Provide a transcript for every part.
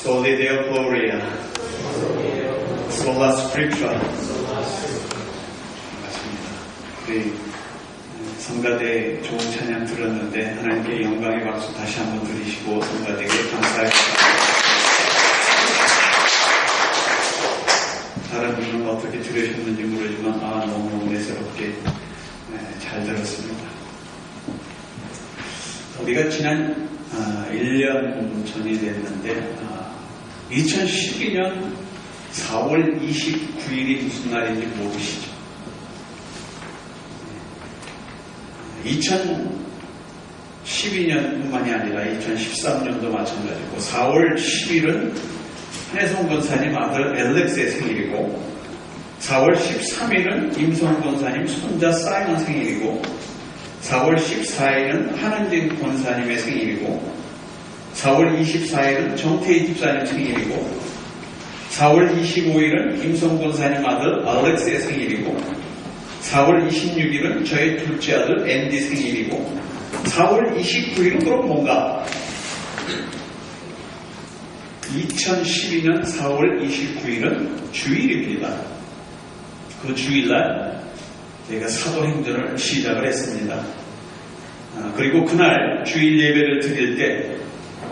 Soli Deo Gloria, Sola Scriptura. 반갑습니다. 우리 성가대 좋은 찬양 들었는데 하나님께 영광의 박수 다시 한번 드리시고 성가대에게 감사합니다. 다른 분은 어떻게 들으셨는지 모르지만 너무너무 매서롭게 잘 들었습니다. 우리가 지난 1년 전이 됐는데 2012년 4월 29일이 무슨 날인지 모르시죠? 2012년뿐만이 아니라 2013년도 마찬가지고 4월 10일은 한혜성 권사님 아들 엘렉스의 생일이고 4월 13일은 임성 권사님 손자 사이먼 생일이고 4월 14일은 한은진 권사님의 생일이고 4월 24일은 정태희 집사님 생일이고 4월 25일은 임성 권사님 아들 알렉스의 생일이고 4월 26일은 저희 둘째 아들 앤디 생일이고 4월 29일은 그럼 뭔가 2012년 4월 29일은 주일입니다. 그 주일날 제가 사도행전을 시작을 했습니다. 그리고 그날 주일 예배를 드릴 때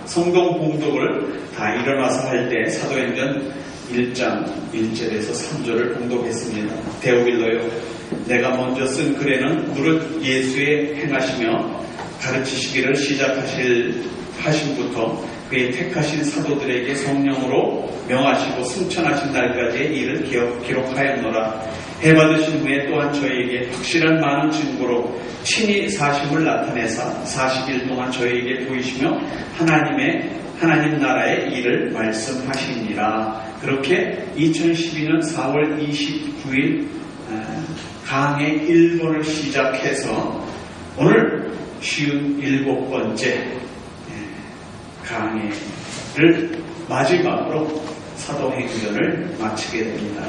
성경 봉독을 다 일어나서 할 때 사도행전 1장 1절에서 3절을 봉독했습니다. 데오빌로요, 내가 먼저 쓴 글에는 무릇 예수의 행하시며 가르치시기를 하심부터 그의 택하신 사도들에게 성령으로 명하시고 승천하신 날까지의 일을 기록하였노라. 해받으신 후에 또한 저희에게 확실한 많은 증거로 친히 사심을 나타내사 40일 동안 저희에게 보이시며 하나님 나라의 일을 말씀하시니라. 그렇게 2012년 4월 29일 강해 1번을 시작해서 오늘 57번째 강해를 마지막으로 사도행전을 마치게 됩니다.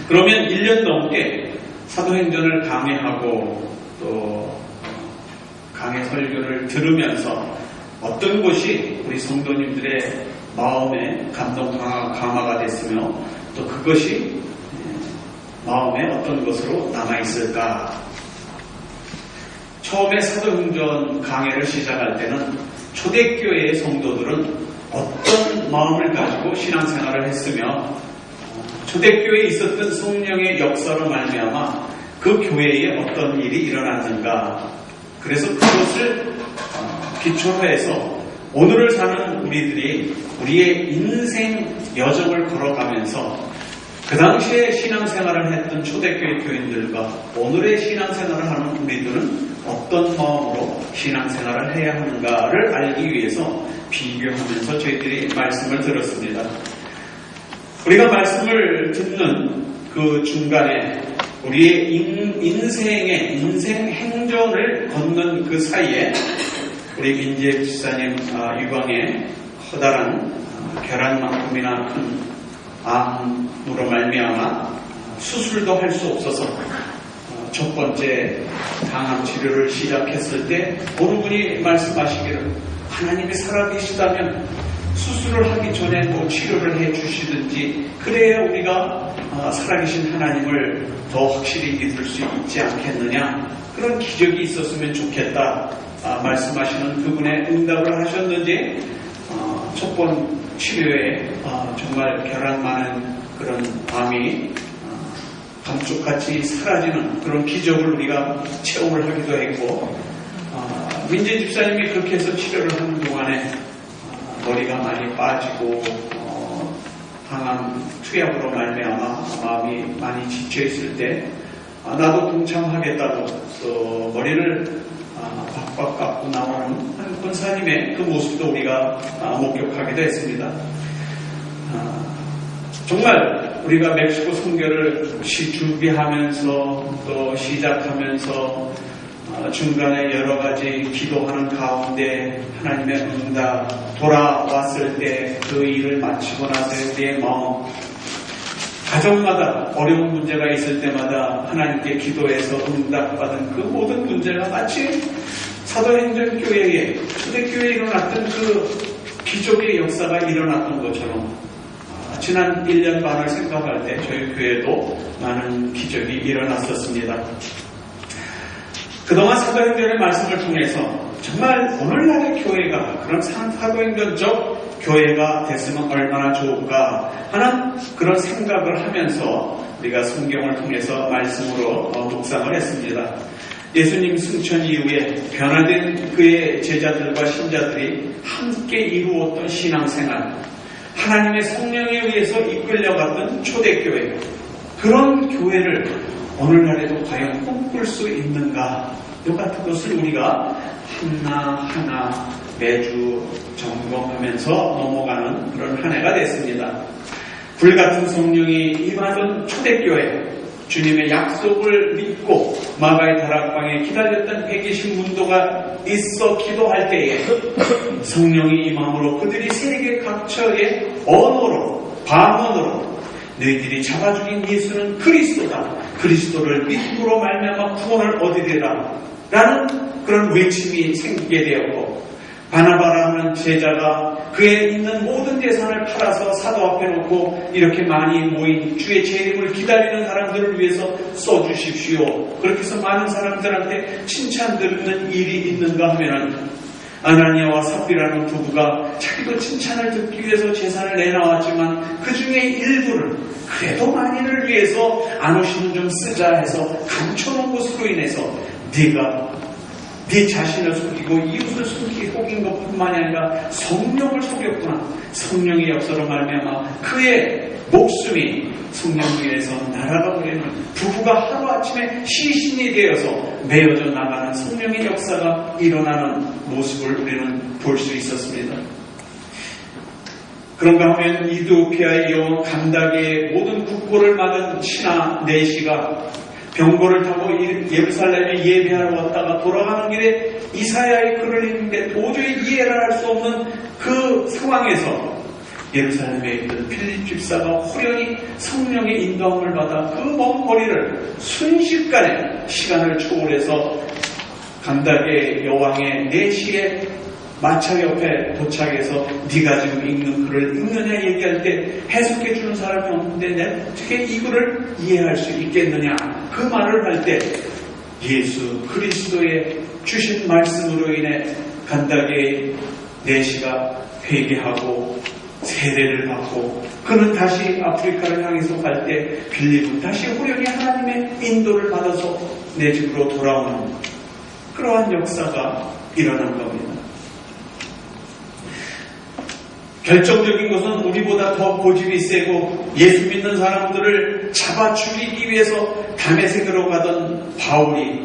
그러면 1년 넘게 사도행전을 강해하고 또 강해 설교를 들으면서 어떤 것이 우리 성도님들의 마음에 감동 강화가 됐으며 또 그것이 마음에 어떤 것으로 남아있을까? 처음에 사도행전 강해를 시작할 때는 초대교회의 성도들은 어떤 마음을 가지고 신앙생활을 했으며 초대교회에 있었던 성령의 역사로 말미암아 그 교회에 어떤 일이 일어났는가. 그래서 그것을 기초로 해서 오늘을 사는 우리들이 우리의 인생 여정을 걸어가면서 그 당시에 신앙생활을 했던 초대교회 교인들과 오늘의 신앙생활을 하는 우리들은 어떤 마음으로 신앙생활을 해야 하는가를 알기 위해서 비교하면서 저희들이 말씀을 들었습니다. 우리가 말씀을 듣는 그 중간에 우리의 인생 행전을 걷는 그 사이에 우리 민재 집사님 유방에 커다란 계란만큼이나 큰 암으로 말미암아 수술도 할 수 없어서 첫 번째 항암 치료를 시작했을 때 어느 분이 말씀하시기를 하나님이 살아계시다면 수술을 하기 전에 뭐 치료를 해 주시든지 그래야 우리가 살아계신 하나님을 더 확실히 믿을 수 있지 않겠느냐, 그런 기적이 있었으면 좋겠다 말씀하시는 그분의 응답을 하셨는지 첫 번 치료에 정말 결함 많은 그런 암이 감쪽같이 사라지는 그런 기적을 우리가 체험을 하기도 했고, 민재 집사님이 그렇게 해서 치료를 하는 동안에 머리가 많이 빠지고 항암 투약으로 말미암아 마음이 많이 지쳐있을 때 나도 동참하겠다고 또 머리를 박박 깎고 나오는 한 권사님의 그 모습도 우리가 목격하기도 했습니다. 정말 우리가 멕시코 선교를 준비하면서 또 시작하면서 중간에 여러 가지 기도하는 가운데 하나님의 응답 돌아왔을 때 그 일을 마치고 나서 우리의 마음, 가정마다 어려운 문제가 있을 때마다 하나님께 기도해서 응답받은 그 모든 문제가 마치 사도행전 교회에 초대교회에 일어났던 그 기적의 역사가 일어났던 것처럼 지난 1년 반을 생각할 때 저희 교회도 많은 기적이 일어났었습니다. 그동안 사도행전의 말씀을 통해서 정말 오늘날의 교회가 그런 사도행전적 교회가 됐으면 얼마나 좋을까 하는 그런 생각을 하면서 우리가 성경을 통해서 말씀으로 묵상을 했습니다. 예수님 승천 이후에 변화된 그의 제자들과 신자들이 함께 이루었던 신앙생활, 하나님의 성령에 의해서 이끌려갔던 초대교회, 그런 교회를 오늘날에도 과연 꿈꿀 수 있는가? 이 같은 것을 우리가 하나하나 매주 점검하면서 넘어가는 그런 한 해가 됐습니다. 불같은 성령이 임하던 초대교회, 주님의 약속을 믿고 마가의 다락방에 기다렸던 120문도가 있어 기도할 때에 성령이 임함으로 그들이 세계 각처의 언어로, 방언으로 너희들이 잡아 죽인 예수는 그리스도다, 그리스도를 믿음으로 말미암아 구원을 얻으리라 라는 그런 외침이 생기게 되었고, 바나바라는 제자가 그에 있는 모든 재산을 팔아서 사도 앞에 놓고 이렇게 많이 모인 주의 재림을 기다리는 사람들을 위해서 써주십시오. 그렇게 해서 많은 사람들한테 칭찬 듣는 일이 있는가 하면은, 아나니아와 삽비라는 부부가 자기도 칭찬을 듣기 위해서 재산을 내놔왔지만 그 중에 일부를 그래도 만인을 위해서 안오시는 좀 쓰자 해서 감춰놓은 것으로 인해서 네가 네 자신을 속이고 이웃을 속인 것뿐만이 아니라 성령을 속였구나. 성령의 역사로 말미암아 그의 목숨이 성령 위에서 날아가 버리는, 부부가 하루아침에 시신이 되어서 메어져 나가는 성령의 역사가 일어나는 모습을 우리는 볼 수 있었습니다. 그런가 하면 이디오피아의 여왕 간다게의 모든 국보를 막은 신하 네시가 병거를 타고 예루살렘에 예배하러 왔다가 돌아가는 길에 이사야의 글을 읽는데 도저히 이해를 할 수 없는 그 상황에서 예루살렘에 있던 필립 집사가 호련히 성령의 인도함을 받아 그 먼 거리를 순식간에 시간을 초월해서 간다게 여왕의 네시의 마차 옆에 도착해서 네가 지금 읽는 글을 읽느냐 얘기할 때 해석해 주는 사람이 없는데 내가 어떻게 이 글을 이해할 수 있겠느냐, 그 말을 할 때 예수 그리스도의 주신 말씀으로 인해 간다게 네시가 회개하고 세례를 받고 그는 다시 아프리카를 향해서 갈 때 빌립은 다시 호련히 하나님의 인도를 받아서 내 집으로 돌아오는 그러한 역사가 일어난 겁니다. 결정적인 것은 우리보다 더 고집이 세고 예수 믿는 사람들을 잡아 죽이기 위해서 다메섹으로 가던 바울이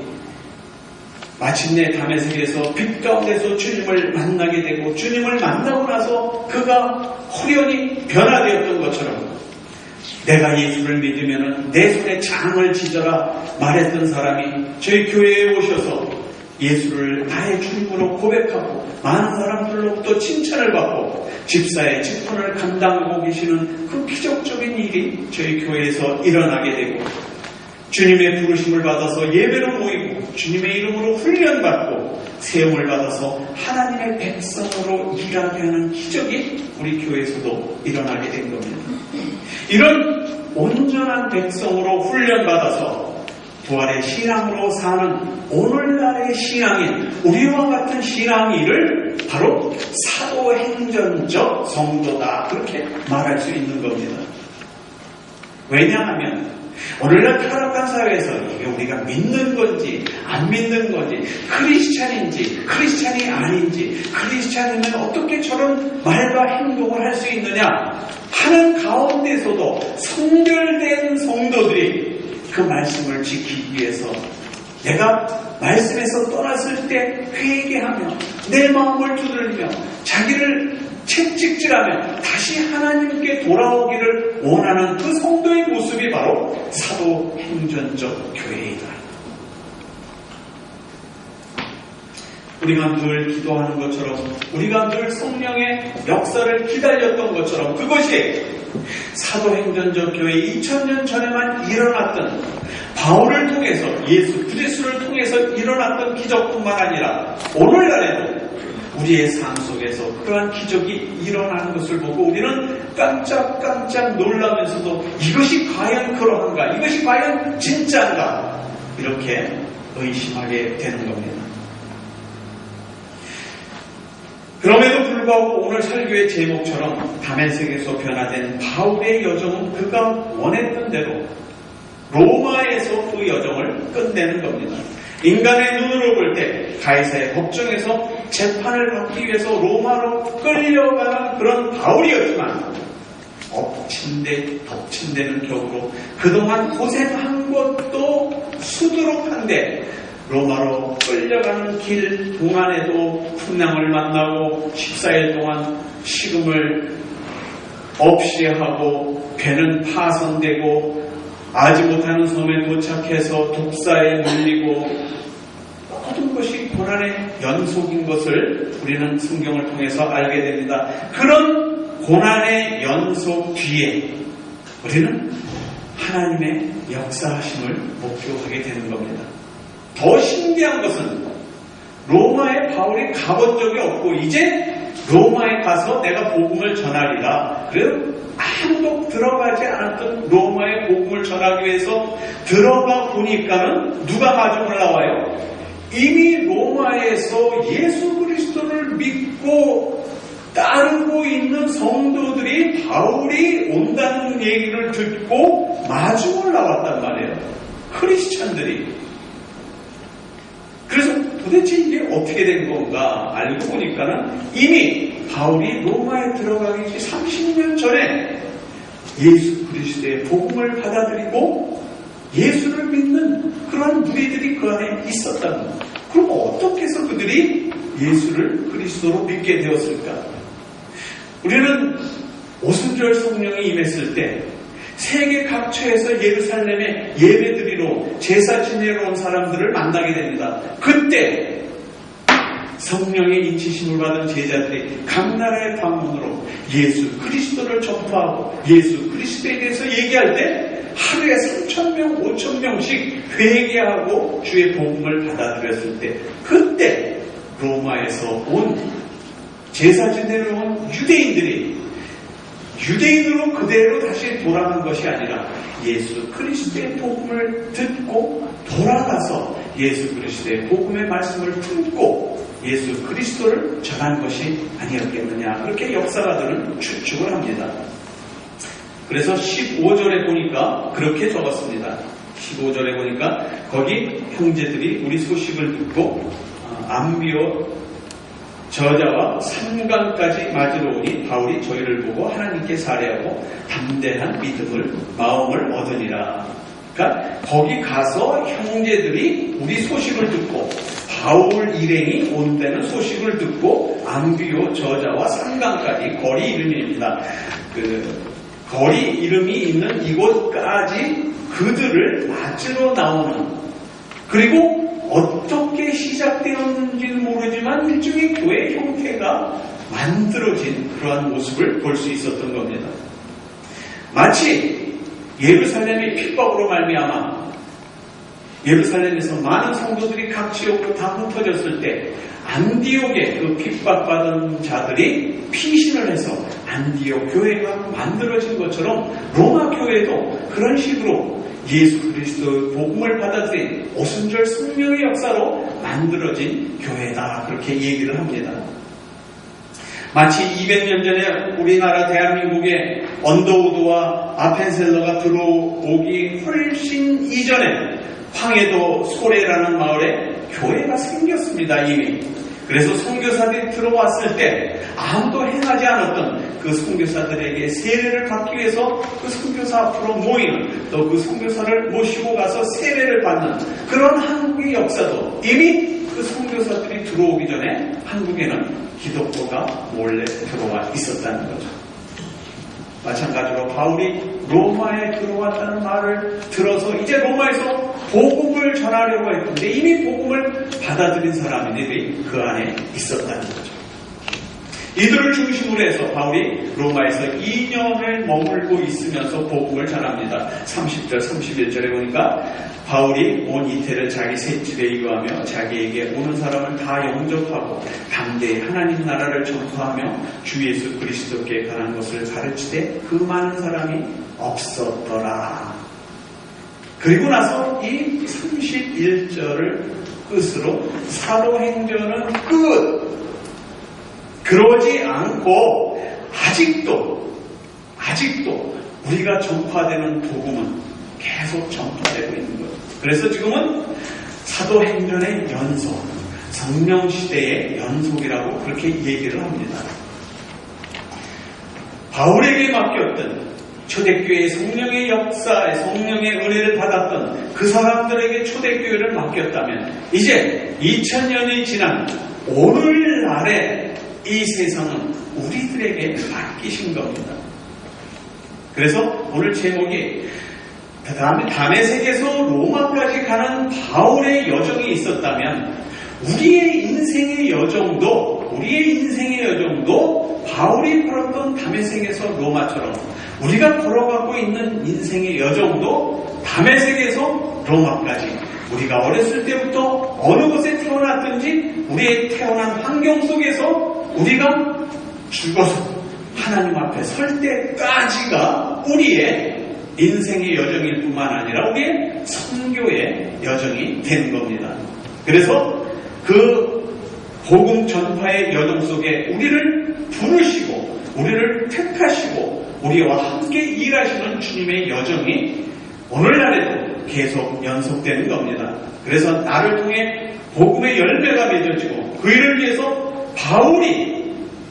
마침내 다메섹에서 빛 가운데서 주님을 만나게 되고, 주님을 만나고 나서 그가 호련히 변화되었던 것처럼 내가 예수를 믿으면 내 손에 장을 지져라 말했던 사람이 저희 교회에 오셔서 예수를 나의 주님으로 고백하고 많은 사람들로부터 칭찬을 받고 집사의 직분을 감당하고 계시는 그 기적적인 일이 저희 교회에서 일어나게 되고, 주님의 부르심을 받아서 예배로 모이고 주님의 이름으로 훈련받고 세움을 받아서 하나님의 백성으로 일하게 하는 기적이 우리 교회에서도 일어나게 된 겁니다. 이런 온전한 백성으로 훈련받아서 부활의 신앙으로 사는 오늘날의 신앙인, 우리와 같은 신앙인을 바로 사도행전적 성도다, 그렇게 말할 수 있는 겁니다. 왜냐하면 오늘날 타락한 사회에서 이게 우리가 믿는 건지 안 믿는 건지, 크리스찬인지 크리스찬이 아닌지, 크리스찬이면 어떻게 저런 말과 행동을 할 수 있느냐 하는 가운데서도 성결된 성도들이 그 말씀을 지키기 위해서 내가 말씀에서 떠났을 때 회개하며 내 마음을 두들리며 자기를 채찍질하며 다시 하나님께 돌아오기를 원하는 그 성도의 모습이 바로 사도행전적 교회이다. 우리가 늘 기도하는 것처럼, 우리가 늘 성령의 역사를 기다렸던 것처럼, 그것이 사도행전적 교회 2000년 전에만 일어났던, 바울을 통해서 예수 그리스도를 통해서 일어났던 기적뿐만 아니라 오늘날에도 우리의 삶 속에서 그러한 기적이 일어나는 것을 보고 우리는 깜짝깜짝 놀라면서도 이것이 과연 그러한가? 이것이 과연 진짜인가? 이렇게 의심하게 되는 겁니다. 그럼에도 불구하고 오늘 설교의 제목처럼 다메섹에서 변화된 바울의 여정은 그가 원했던 대로 로마에서 그 여정을 끝내는 겁니다. 인간의 눈으로 볼 때 가이사의 법정에서 재판을 받기 위해서 로마로 끌려가는 그런 바울이었지만 엎친 데 덮친 데는 격으로 그동안 고생한 것도 수두룩한데 로마로 끌려가는 길 동안에도 풍랑을 만나고 14일 동안 식음을 없이 하고 배는 파손되고 아지 못하는 섬에 도착해서 독사에 물리고 모든 것이 고난의 연속인 것을 우리는 성경을 통해서 알게 됩니다. 그런 고난의 연속 뒤에 우리는 하나님의 역사하심을 목표하게 되는 겁니다. 더 신기한 것은 로마에 바울이 가본 적이 없고 이제 로마에 가서 내가 복음을 전하리라. 그래서 아무도 들어가지 않았던 로마의 복음을 전하기 위해서 들어가 보니까는 누가 마주 올라와요? 이미 로마에서 예수 그리스도를 믿고 따르고 있는 성도들이 바울이 온다는 얘기를 듣고 마주 올라왔단 말이에요. 크리스찬들이. 그래서 도대체 이게 어떻게 된 건가 알고 보니까는 이미 바울이 로마에 들어가기 30년 전에 예수 그리스도의 복음을 받아들이고 예수를 믿는 그런 무리들이 그 안에 있었다는 거예요. 그럼 어떻게 해서 그들이 예수를 그리스도로 믿게 되었을까? 우리는 오순절 성령이 임했을 때 세계 각처에서 예루살렘에 예배드리러 제사 지내러 온 사람들을 만나게 됩니다. 그때 성령의 인치심을 받은 제자들이 각 나라의 방문으로 예수 그리스도를 전파하고 예수 그리스도에 대해서 얘기할 때 하루에 3,000명, 5,000명씩 회개하고 주의 복음을 받아들였을 때 그때 로마에서 온 제사 지내러 온 유대인으로 그대로 다시 돌아간 것이 아니라 예수 그리스도의 복음을 듣고 돌아가서 예수 그리스도의 복음의 말씀을 품고 예수 그리스도를 전한 것이 아니었겠느냐, 그렇게 역사가들은 추측을 합니다. 그래서 15절에 보니까 그렇게 적었습니다. 15절에 보니까 거기 형제들이 우리 소식을 듣고 암비오 저자와 삼강까지 맞으러 오니 바울이 저희를 보고 하나님께 살해하고 담대한 마음을 얻으니라. 그러니까 거기 가서 형제들이 우리 소식을 듣고 바울 일행이 온다는 소식을 듣고 암비오 저자와 삼강까지 거리 이름입니다. 거리 이름이 있는 이곳까지 그들을 맞으러 나오는, 그리고 어떻게 시작되었는지는 모르지만 일종의 교회 형태가 만들어진 그러한 모습을 볼 수 있었던 겁니다. 마치 예루살렘의 핍박으로 말미암아 예루살렘에서 많은 성도들이 각 지역으로 다 흩어졌을 때 안디옥의 그 핍박받은 자들이 피신을 해서 안디옥 교회가 만들어진 것처럼 로마 교회도 그런 식으로 예수 그리스도의 복음을 받아들인 오순절 성령의 역사로 만들어진 교회다, 그렇게 얘기를 합니다. 마치 200년 전에 우리나라 대한민국에 언더우드와 아펜셀러가 들어오기 훨씬 이전에 황해도 소래라는 마을에 교회가 생겼습니다, 이미. 그래서 선교사들이 들어왔을 때 아무도 행하지 않았던 그 선교사들에게 세례를 받기 위해서 그 선교사 앞으로 모이는, 또 그 선교사를 모시고 가서 세례를 받는 그런 한국의 역사도 이미 그 선교사들이 들어오기 전에 한국에는 기독교가 몰래 들어와 있었다는 거죠. 마찬가지로 바울이 로마에 들어왔다는 말을 들어서 이제 로마에서 복음을 전하려고 했는데 이미 복음을 받아들인 사람들이 그 안에 있었다는 거죠. 이들을 중심으로 해서 바울이 로마에서 2년을 머물고 있으면서 복음을 전합니다. 30절, 31절에 보니까 바울이 온 이태를 자기 셋집에 이유하며 자기에게 오는 사람을 다 영접하고 담대히 하나님 나라를 전파하며 주 예수 그리스도께 관한 것을 가르치되 그 많은 사람이 없었더라. 그리고 나서 이 31절을 끝으로 사도행전은 끝! 그러지 않고 아직도 우리가 전파되는 복음은 계속 전파되고 있는 거예요. 그래서 지금은 사도행전의 연속, 성령시대의 연속이라고 그렇게 얘기를 합니다. 바울에게 맡겼던 초대교회의 성령의 역사에 성령의 은혜를 받았던 그 사람들에게 초대교회를 맡겼다면 이제 2000년이 지난 오늘날에 이 세상은 우리들에게 맡기신 겁니다. 그래서 오늘 제목이 다메섹에서 로마까지 가는 바울의 여정이 있었다면 우리의 인생의 여정도 바울이 걸었던 다메섹에서 로마처럼 우리가 걸어가고 있는 인생의 여정도 다메섹에서 로마까지 우리가 어렸을 때부터 어느 곳에 태어났든지 우리의 태어난 환경 속에서 우리가 죽어서 하나님 앞에 설 때까지가 우리의 인생의 여정일 뿐만 아니라 우리의 선교의 여정이 되는 겁니다. 그래서 그 복음 전파의 여정 속에 우리를 부르시고 우리를 택하시고 우리와 함께 일하시는 주님의 여정이 오늘날에도 계속 연속되는 겁니다. 그래서 나를 통해 복음의 열매가 맺어지고 그 일을 위해서 바울이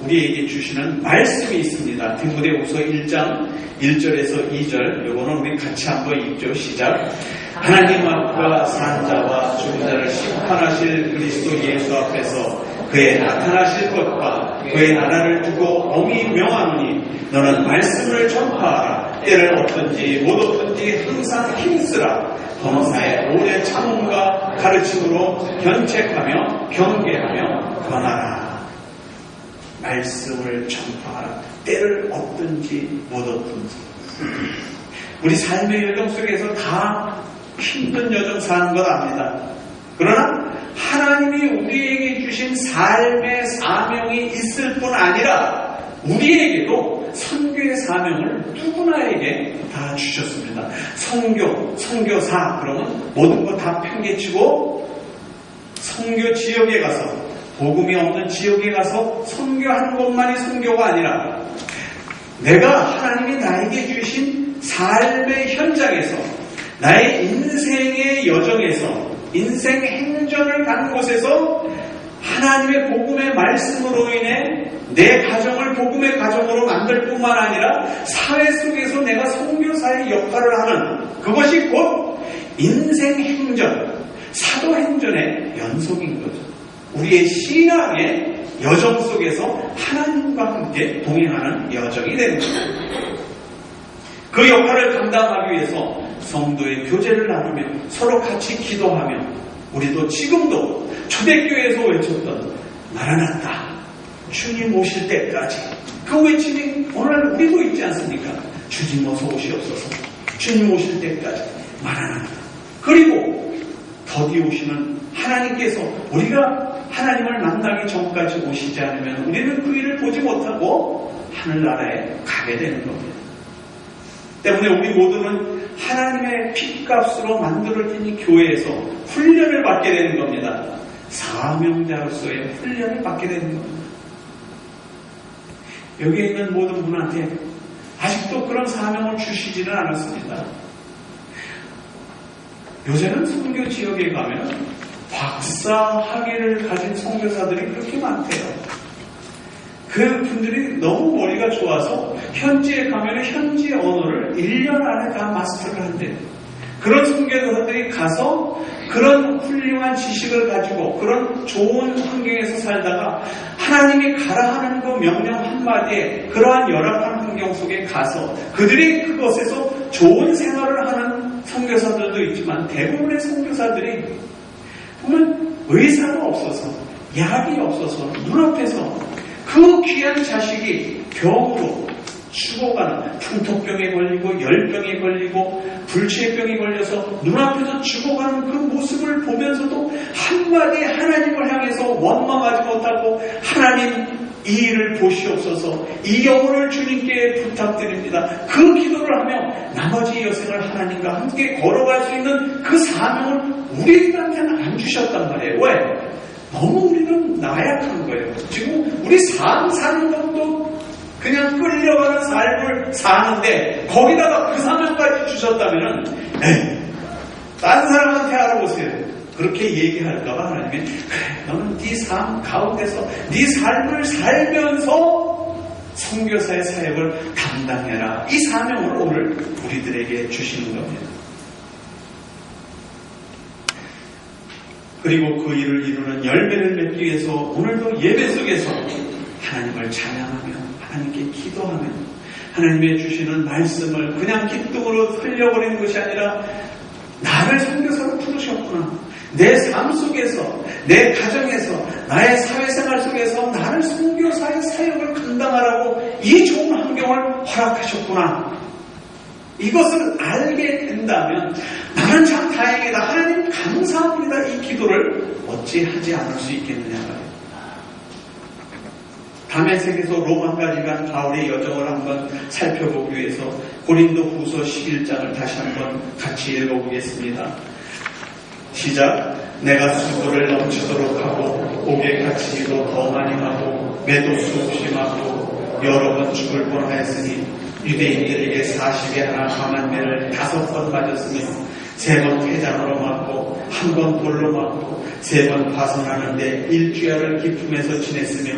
우리에게 주시는 말씀이 있습니다. 디모데후서 1장 1절에서 2절 요거는 우리 같이 한번 읽죠. 시작. 하나님 앞과 산자와 죽은 심판하실 그리스도 예수 앞에서 그의 나타나실 것과 그의 나라를 두고 엄히 명하노니 너는 말씀을 전파하라. 때를 얻든지 못 얻든지 항상 힘쓰라. 범사에 오래 참음과 가르침으로 견책하며 경계하며 권하라. 말씀을 전파하라. 때를 얻든지 못 얻든지. 우리 삶의 여정 속에서 다 힘든 여정 사는 것 압니다. 그러나 하나님이 우리에게 주신 삶의 사명이 있을 뿐 아니라 우리에게도 선교의 사명을 누구나에게 다 주셨습니다. 선교사 그러면 모든 거 다 팽개치고 선교 지역에 가서 복음이 없는 지역에 가서 선교하는 것만이 선교가 아니라 내가 하나님이 나에게 주신 삶의 현장에서 나의 인생의 여정에서 인생 행전을 가는 곳에서 하나님의 복음의 말씀으로 인해 내 가정을 복음의 가정으로 만들 뿐만 아니라 사회 속에서 내가 선교사의 역할을 하는 그것이 곧 인생 행전, 사도 행전의 연속인 거죠. 우리의 신앙의 여정 속에서 하나님과 함께 동행하는 여정이 되는 거죠. 그 역할을 감당하기 위해서 성도의 교제를 나누며 서로 같이 기도하며 우리도 지금도 초대교회에서 외쳤던 마라나타 주님 오실 때까지 그 외침이 오늘 우리도 있지 않습니까? 주님 어서 오시옵소서. 주님 오실 때까지 마라나타. 그리고 더디 오시는 하나님께서 우리가 하나님을 만나기 전까지 오시지 않으면 우리는 그 일을 보지 못하고 하늘나라에 가게 되는 겁니다. 때문에 우리 모두는 하나님의 핏값으로 만들어진 이 교회에서 훈련을 받게 되는 겁니다. 사명자로서의 훈련을 받게 되는 겁니다. 여기에 있는 모든 분한테 아직도 그런 사명을 주시지는 않았습니다. 요새는 선교 지역에 가면 박사 학위를 가진 선교사들이 그렇게 많대요. 그 분들이 너무 머리가 좋아서 현지에 가면 현지 언어를 1년 안에 다 마스터를 한대요. 그런 선교사들이 가서 그런 훌륭한 지식을 가지고 그런 좋은 환경에서 살다가 하나님이 가라 하는 그 명령 한마디에 그러한 열악한 환경 속에 가서 그들이 그것에서 좋은 생활을 하는 선교사들도 있지만 대부분의 선교사들이 보면 의사가 없어서 약이 없어서 눈앞에서 그 귀한 자식이 병으로 죽어가는, 풍토병에 걸리고 열병에 걸리고 불치병에 걸려서 눈앞에서 죽어가는 그 모습을 보면서도 한마디 하나님을 향해서 원망하지 못하고 하나님 이 일을 보시옵소서, 이 영혼을 주님께 부탁드립니다. 그 기도를 하며 나머지 여생을 하나님과 함께 걸어갈 수 있는 그 사명을 우리들한테는 안 주셨단 말이에요. 왜? 너무 우리는 나약한 거예요. 지금 우리 삶 사는 것도 그냥 끌려가는 삶을 사는데 거기다가 그 사명까지 주셨다면은 다른 사람한테 알아보세요. 그렇게 얘기할까봐 하나님이 그래, 너는 네 삶 가운데서 네 삶을 살면서 선교사의 사역을 담당해라. 이 사명을 오늘 우리들에게 주시는 겁니다. 그리고 그 일을 이루는 열매를 맺기 위해서 오늘도 예배 속에서 하나님을 찬양하며 하나님께 기도하며 하나님의 주시는 말씀을 그냥 기쁨으로 흘려버리는 것이 아니라 나를 선교사로 부르셨구나. 내 삶 속에서, 내 가정에서, 나의 사회생활 속에서 나를 선교사의 사역을 감당하라고 이 좋은 환경을 허락하셨구나. 이것을 알게 된다면 나는 참 다행이다. 하나님 감사합니다. 이 기도를 어찌 하지 않을 수 있겠느냐고요. 다메섹에서 로마까지 간 바울의 여정을 한번 살펴보기 위해서 고린도 후서 11장을 다시 한번 같이 읽어보겠습니다. 시작. 내가 수고를 넘치도록 하고 옥에 갇히기도 더 많이 하고 매도 수없이 맞고 여러 번 죽을 뻔하였으니 유대인들에게 40에 하나 강한 매를 5번 맞았으며 3번 태장으로 맞고 1번 돌로 맞고 3번 파손하는데 일주일을 기품에서 지냈으며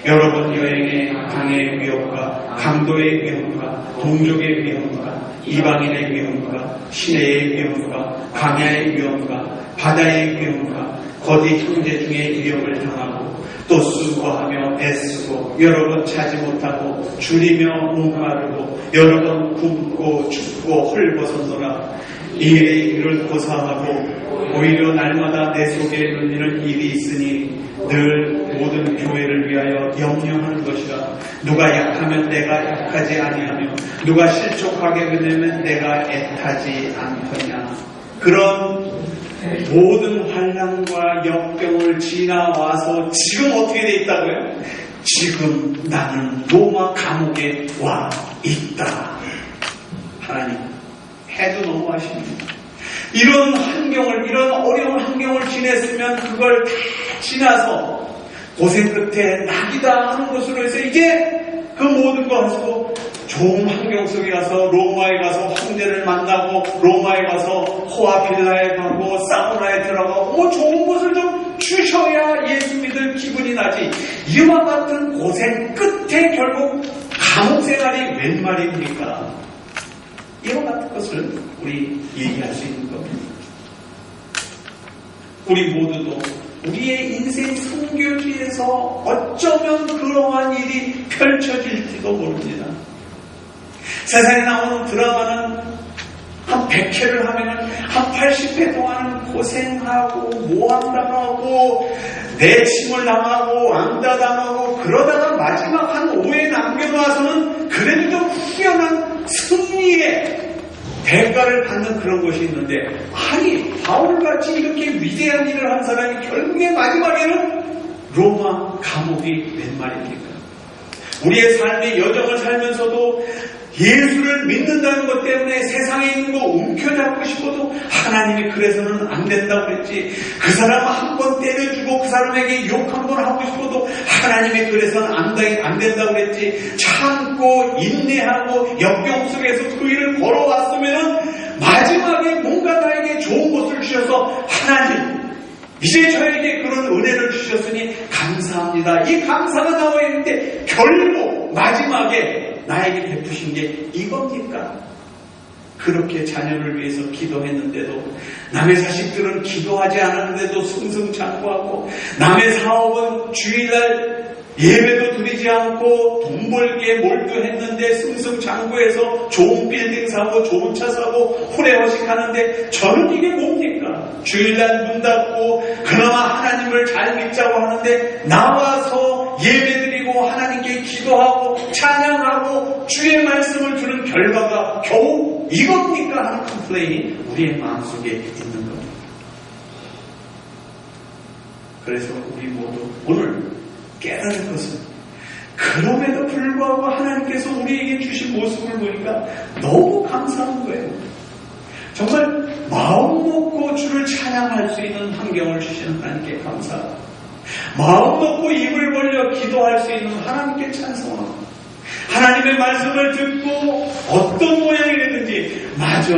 여러 번 여행에 강의 위협과 강도의 위협과 동족의 위협과 이방인의 위협과 시내의 위협과 광야의 위협과 바다의 위협과 거짓 형제 중에 위협을 당하고 또 수고하며 애쓰고 여러 번 차지 못하고 줄이며 목마르고 여러 번 굶고 춥고 헐벗었노라. 이 일의 일을 고사하고 오히려 날마다 내 속에 눌리는 일이 있으니 늘 모든 교회를 위하여 염려하는 것이라. 누가 약하면 내가 약하지 아니하며 누가 실족하게 되면 내가 애타지 않더냐. 그런 모든 환난과 역병을 지나와서 지금 어떻게 돼 있다고요? 지금 나는 로마 감옥에 와 있다. 하나님 해도 너무 하십니다. 이런 환경을, 이런 어려운 환경을 지냈으면 그걸 다 지나서 고생 끝에 낙이다 하는 것으로 해서 이제 그 모든 거 하시고 좋은 환경 속에 가서 로마에 가서 황제를 만나고 로마에 가서 호아빌라에 가고 사우나에 들어가고 뭐 좋은 것을 좀 주셔야 예수 믿을 기분이 나지. 이와 같은 고생 끝에 결국 감옥 생활이 웬 말입니까? 이와 같은 것을 우리 얘기할 수 있는 겁니다. 우리 모두도 우리의 인생 선교지에서 어쩌면 그러한 일이 펼쳐질지도 모릅니다. 세상에 나오는 드라마는 한 100회를 하면 한 80회 동안은 고생하고 모함당하고 내침을 당하고 왕따당하고 그러다가 마지막 한 5회 남겨놔서는 그래도 좀 후련한 승리의 대가를 받는 그런 것이 있는데, 아니 바울같이 이렇게 위대한 일을 한 사람이 결국에 마지막에는 로마 감옥이 웬 말입니까? 우리의 삶의 여정을 살면서도 예수를 믿는다는 것 때문에 세상에 있는 거 움켜잡고 싶어도 하나님이 그래서는 안 된다고 그랬지. 그 사람 한 번 때려주고 그 사람에게 욕 한 번 하고 싶어도 하나님이 그래서는 안 된다고 그랬지. 참고 인내하고 역경 속에서 그 일을 걸어왔으면 마지막에 뭔가 나에게 좋은 것을 주셔서 하나님 이제 저에게 그런 은혜를 주셨으니 감사합니다. 이 감사가 나와 있는데 결국 마지막에 나에게 베푸신 게 이겁니까? 그렇게 자녀를 위해서 기도했는데도, 남의 자식들은 기도하지 않았는데도 승승장구하고, 남의 사업은 주일날 예배도 드리지 않고 돈 벌기에 몰두했는데 승승장구해서 좋은 빌딩 사고 좋은 차 사고 후레허식하는데 저는 이게 뭡니까? 주일날 문 닫고 그나마 하나님을 잘 믿자고 하는데 나와서 예배드리고 기도하고 찬양하고 주의 말씀을 들은 결과가 겨우 이겁니까 하는 컴플레인이 우리의 마음속에 있는 겁니다. 그래서 우리 모두 오늘 깨달을 것은 그럼에도 불구하고 하나님께서 우리에게 주신 모습을 보니까 너무 감사한 거예요. 정말 마음 먹고 주를 찬양할 수 있는 환경을 주시는 하나님께 감사하고, 마음 먹고 입을 벌려 기도할 수 있는 하나님께 찬송하고, 하나님의 말씀을 듣고 어떤 모양이 됐든지 맞아,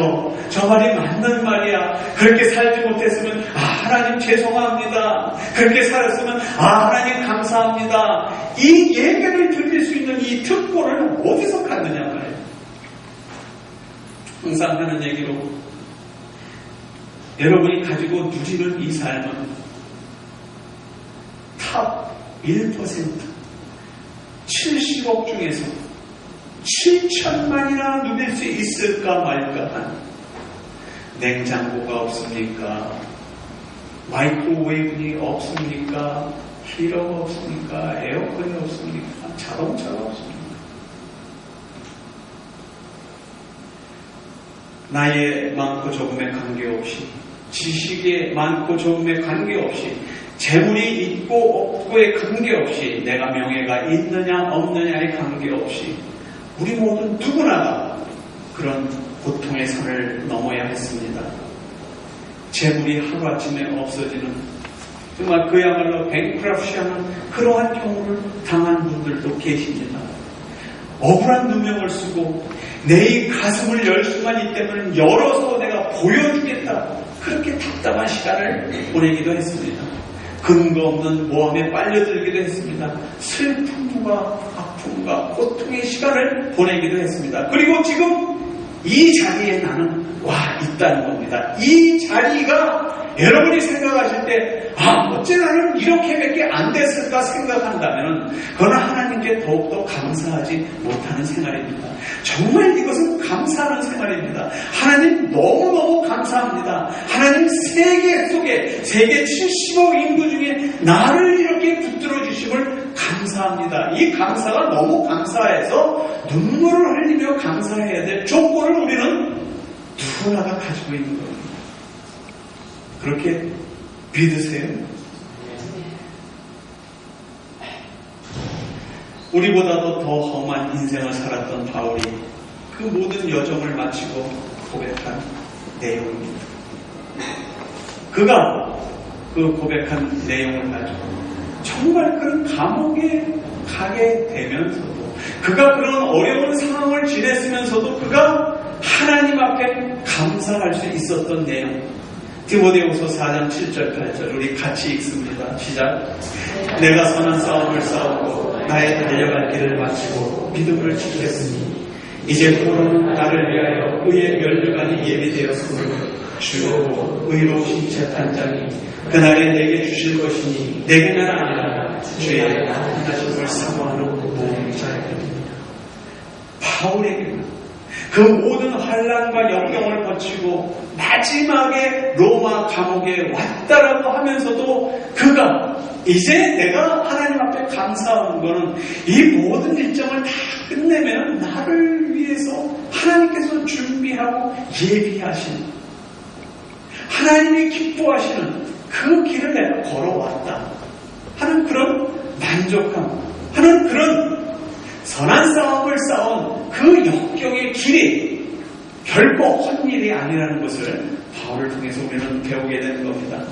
저 말이 맞는 말이야, 그렇게 살지 못했으면 하나님 죄송합니다, 그렇게 살았으면 하나님 감사합니다, 이 예배를 드릴 수 있는 이 특권을 어디서 갖느냐 말이에요. 항상 하는 얘기로, 여러분이 가지고 누리는 이 삶은 탑 1%, 70억 중에서 7천만이나 누릴 수 있을까 말까 한, 냉장고가 없습니까? 마이크로웨이브가 없습니까? 히터가 없습니까? 에어컨이 없습니까? 자동차가 없습니까? 나이에 많고 적음에 관계없이, 지식에 많고 적음에 관계없이, 재물이 있고 없고에 관계없이, 내가 명예가 있느냐 없느냐에 관계없이 우리 모두 누구나 그런 고통의 산을 넘어야 했습니다. 재물이 하루아침에 없어지는, 정말 그야말로 뱅크러프시하는 그러한 경우를 당한 분들도 계십니다. 억울한 누명을 쓰고 내 이 가슴을 열 수만 있다면 열어서 내가 보여주겠다, 그렇게 답답한 시간을 보내기도 했습니다. 근거 없는 모함에 빨려들기도 했습니다. 슬픔과 아픔과 고통의 시간을 보내기도 했습니다. 그리고 지금 이 자리에 나는 와 있다는 겁니다. 이 자리가 여러분이 생각하실 때 어째 나는 이렇게밖에 안 됐을까 생각한다면 그건 하나님께 더욱더 감사하지 못하는 생활입니다. 정말 이것은 감사하는 생활입니다. 하나님 너무너무 감사합니다. 하나님 세계 속에 세계 70억 인구 중에 나를 이렇게 붙들어 주심을 감사합니다. 이 감사가 너무 감사해서 눈물을 흘리며 감사해야 될 조건을 우리는 누구나가 가지고 있는 겁니다. 그렇게 믿으세요? 우리보다도 더 험한 인생을 살았던 바울이 그 모든 여정을 마치고 고백한 내용입니다. 그가 그 고백한 내용을 가지고 정말 그런 감옥에 가게 되면서도, 그가 그런 어려운 상황을 지냈으면서도 그가 하나님 앞에 감사할 수 있었던 내용, 디모데후서 4장 7절 8절 우리 같이 읽습니다. 시작. 내가 선한 싸움을 싸우고 나의 달려갈 길을 마치고 믿음을 지켰으니 이제 포로는 나를 위하여 의의 면류관이 예비되었으므로 주여 의로우신 재판장이 그날에 내게 주실 것이니 내게는 아니라 주의 하나님을 사모하는 모든 자에게입니다. 바울에게 그 모든 환난과 역경을 거치고 마지막에 로마 감옥에 왔다라고 하면서도 그가 이제 내가 하나님 앞에 감사하는 거는 이 모든 일정을 다 끝내면 나를 위해서 하나님께서 준비하고 예비하신, 하나님이 기뻐하시는 그 길을 내가 걸어왔다 하는 그런 만족함, 하는 그런 선한 싸움을 싸운 그 역경의 길이 결코 헛일이 아니라는 것을 바울을 통해서 우리는 배우게 되는 겁니다.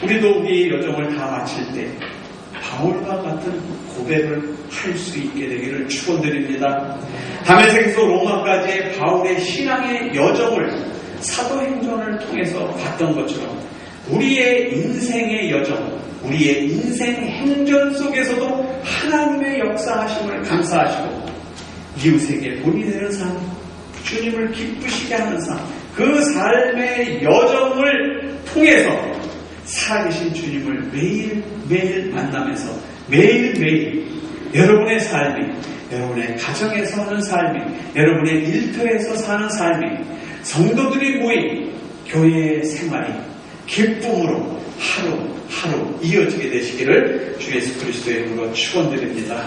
우리도 우리의 여정을 다 마칠 때 바울과 같은 고백을 할 수 있게 되기를 축원드립니다. 다메섹에서 로마까지의 바울의 신앙의 여정을 사도행전을 통해서 봤던 것처럼 우리의 인생의 여정, 우리의 인생 행전 속에서도 하나님의 역사하심을 감사하시고 이웃에게 본이 되는 삶, 주님을 기쁘시게 하는 삶, 그 삶의 여정을 통해서 살아계신 주님을 매일매일 만나면서 매일매일 여러분의 삶이, 여러분의 가정에서 하는 삶이, 여러분의 일터에서 사는 삶이, 성도들이 모인 교회의 생활이 기쁨으로 하루하루 이어지게 되시기를 주 예수 그리스도의 이름으로 축원드립니다.